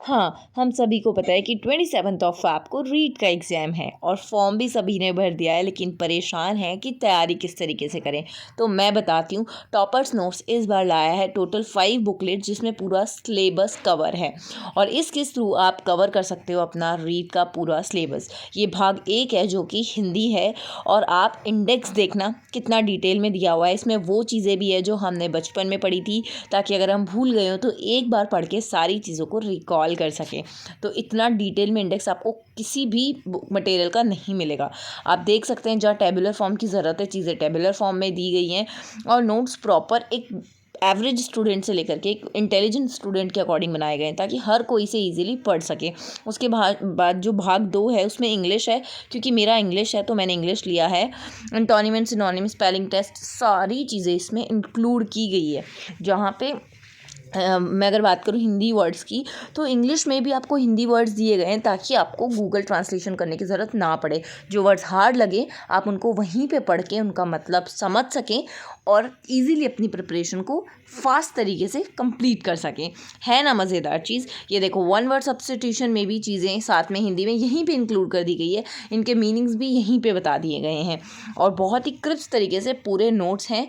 हाँ, हम सभी को पता है कि 27 ऑफ फ़ैब को रीट का एग्ज़ाम है और फॉर्म भी सभी ने भर दिया है, लेकिन परेशान हैं कि तैयारी किस तरीके से करें। तो मैं बताती हूँ, टॉपर्स नोट्स इस बार लाया है टोटल 5 बुकलेट जिसमें पूरा सिलेबस कवर है और इसके थ्रू आप कवर कर सकते हो अपना रीट का पूरा सिलेबस। ये भाग 1 है जो कि हिंदी है और आप इंडेक्स देखना कितना डिटेल में दिया हुआ है। इसमें वो चीज़ें भी है जो हमने बचपन में पढ़ी थी, ताकि अगर हम भूल गए हो तो एक बार पढ़ के सारी चीज़ों को रिकॉल कर सकें। तो इतना डिटेल में इंडेक्स आपको किसी भी मटेरियल का नहीं मिलेगा। आप देख सकते हैं जहाँ टेबुलर फॉर्म की ज़रूरत है, चीज़ें टेबुलर फॉर्म में दी गई हैं और नोट्स प्रॉपर एक एवरेज स्टूडेंट से लेकर के एक इंटेलिजेंट स्टूडेंट के अकॉर्डिंग बनाए गए हैं, ताकि हर कोई इसे इजीली पढ़ सके। उसके बाद जो भाग 2 है उसमें इंग्लिश है, क्योंकि मेरा इंग्लिश है तो मैंने इंग्लिश लिया है। Antonym and synonym, spelling test, सारी चीज़ें इसमें इंक्लूड की गई है। जहाँ पे मैं अगर बात करूँ हिंदी वर्ड्स की, तो इंग्लिश में भी आपको हिंदी वर्ड्स दिए गए हैं ताकि आपको गूगल ट्रांसलेशन करने की ज़रूरत ना पड़े। जो वर्ड्स हार्ड लगे आप उनको वहीं पे पढ़ के उनका मतलब समझ सकें और इजीली अपनी प्रिपरेशन को फास्ट तरीके से कंप्लीट कर सकें। है ना मज़ेदार चीज़? ये देखो, वन वर्ड सब्स्टिट्यूशन में भी चीज़ें साथ में हिंदी में यहीं पे इंक्लूड कर दी गई है। इनके मीनिंग्स भी यहीं पे बता दिए गए हैं और बहुत ही क्रिस्प तरीके से पूरे नोट्स हैं।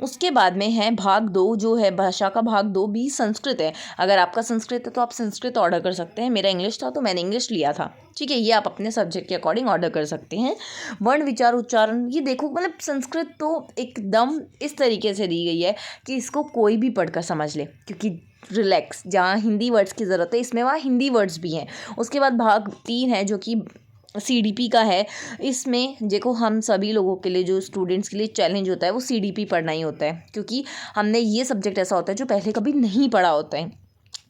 उसके बाद में है भाग 2, जो है भाषा का भाग 2 भी संस्कृत है। अगर आपका संस्कृत है तो आप संस्कृत ऑर्डर कर सकते हैं। मेरा इंग्लिश था तो मैंने इंग्लिश लिया था, ठीक है। ये आप अपने सब्जेक्ट के अकॉर्डिंग ऑर्डर कर सकते हैं। वर्ण, विचार, उच्चारण, ये देखो, मतलब संस्कृत तो एकदम इस तरीके से दी गई है कि इसको कोई भी पढ़कर समझ ले, क्योंकि रिलैक्स, जहाँ हिंदी वर्ड्स की ज़रूरत है इसमें वहाँ हिंदी वर्ड्स भी हैं। उसके बाद भाग 3 है जो कि सीडीपी का है। इसमें देखो, हम सभी लोगों के लिए, जो स्टूडेंट्स के लिए चैलेंज होता है वो सीडीपी पढ़ना ही होता है, क्योंकि हमने ये सब्जेक्ट ऐसा होता है जो पहले कभी नहीं पढ़ा होता है।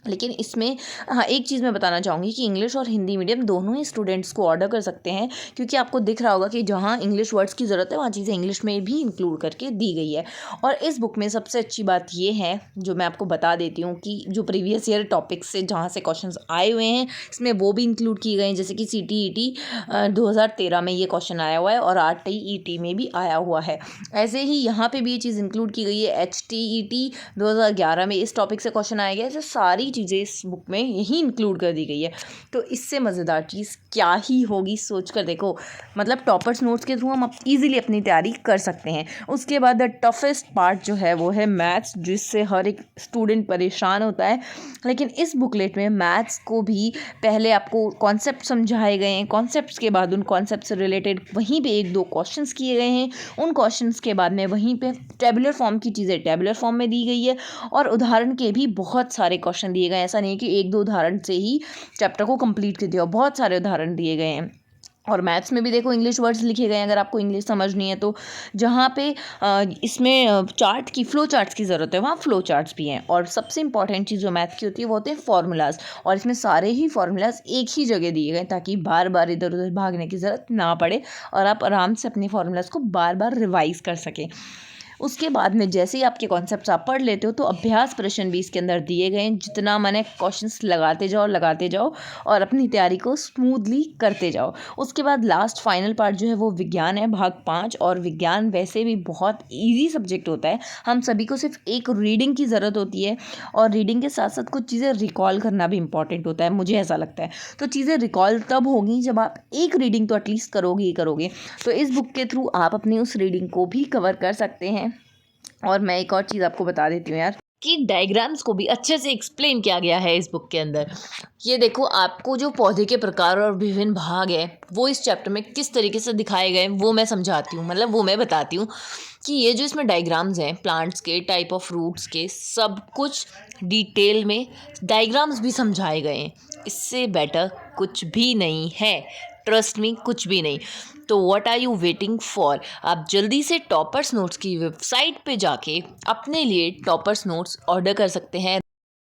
लेकिन इसमें हाँ, एक चीज़ मैं बताना चाहूँगी कि इंग्लिश और हिंदी मीडियम दोनों ही स्टूडेंट्स को ऑर्डर कर सकते हैं, क्योंकि आपको दिख रहा होगा कि जहाँ इंग्लिश वर्ड्स की ज़रूरत है वहाँ चीज़ें इंग्लिश में भी इंक्लूड करके दी गई है। और इस बुक में सबसे अच्छी बात ये है, जो मैं आपको बता देती हूँ, कि जो प्रीवियस ईयर टॉपिक्स से जहाँ से क्वेश्चंस आए हुए हैं इसमें वो भी इंक्लूड किए गए हैं। जैसे कि CTET 2013 में ये क्वेश्चन आया हुआ है और RTET में भी आया हुआ है। ऐसे ही यहाँ पर भी ये चीज़ इंक्लूड की गई है। HTET 2011 में इस टॉपिक से क्वेश्चन आया गया। ऐसे सारी चीज़ें इस बुक में यही इंक्लूड कर दी गई है। तो इससे मज़ेदार चीज़ क्या ही होगी, सोच कर देखो। मतलब टॉपर्स नोट्स के थ्रू हम इजीली अपनी तैयारी कर सकते हैं। उसके बाद द टफेस्ट पार्ट जो है वो है मैथ्स, जिससे हर एक स्टूडेंट परेशान होता है। लेकिन इस बुकलेट में मैथ्स को भी पहले आपको कॉन्सेप्ट समझाए गए हैं, कॉन्सेप्ट्स के बाद उन कॉन्सेप्ट से रिलेटेड वहीं पे 1-2 क्वेश्चंस किए गए हैं। उन क्वेश्चंस के बाद में वहीं पे टेबुलर फॉर्म की चीज़ें टेबुलर फॉर्म में दी गई है और उदाहरण के भी बहुत सारे क्वेश्चन दिए गए हैं। ऐसा नहीं है कि 1-2 उदाहरण से ही चैप्टर को कंप्लीट कर दिया, बहुत सारे उदाहरण दिए गए हैं। और मैथ्स में भी देखो इंग्लिश वर्ड्स लिखे गए हैं, अगर आपको इंग्लिश समझनी है तो। जहाँ पे इसमें चार्ट की, फ्लो चार्ट्स की ज़रूरत है वहाँ फ्लो चार्ट्स भी हैं। और सबसे इंपॉर्टेंट चीज़ जो मैथ की होती है वो होते हैं फार्मूलाज, और इसमें सारे ही फार्मूलाज एक ही जगह दिए गए ताकि बार बार इधर उधर भागने की ज़रूरत ना पड़े और आप आराम से अपने फार्मूलाज को बार बार रिवाइज़ कर सकें। उसके बाद में जैसे ही आपके कॉन्सेप्ट्स आप पढ़ लेते हो तो अभ्यास प्रश्न भी इसके अंदर दिए गए हैं। जितना मैंने क्वेश्चंस लगाते जाओ और अपनी तैयारी को स्मूथली करते जाओ। उसके बाद लास्ट फाइनल पार्ट जो है वो विज्ञान है, भाग 5। और विज्ञान वैसे भी बहुत ईजी सब्जेक्ट होता है। हम सभी को सिर्फ एक रीडिंग की ज़रूरत होती है और रीडिंग के साथ साथ कुछ चीज़ें रिकॉल करना भी इंपॉर्टेंट होता है, मुझे ऐसा लगता है। तो चीज़ें रिकॉल तब होगी जब आप एक रीडिंग तो एटलीस्ट करोगे ही करोगे। तो इस बुक के थ्रू आप अपनी उस रीडिंग को भी कवर कर सकते हैं। और मैं एक और चीज़ आपको बता देती हूँ यार, कि डायग्राम्स को भी अच्छे से एक्सप्लेन किया गया है इस बुक के अंदर। ये देखो, आपको जो पौधे के प्रकार और विभिन्न भाग है वो इस चैप्टर में किस तरीके से दिखाए गए हैं वो मैं समझाती हूँ, मतलब वो मैं बताती हूँ कि ये जो इसमें डायग्राम्स हैं प्लांट्स के, टाइप ऑफ फ्रूट्स के, सब कुछ डिटेल में डायग्राम्स भी समझाए गए हैं। इससे बेटर कुछ भी नहीं है, ट्रस्ट मी, कुछ भी नहीं। तो what are you waiting for? आप जल्दी से टॉपर्स नोट्स की वेबसाइट पे जाके अपने लिए टॉपर्स नोट्स ऑर्डर कर सकते हैं।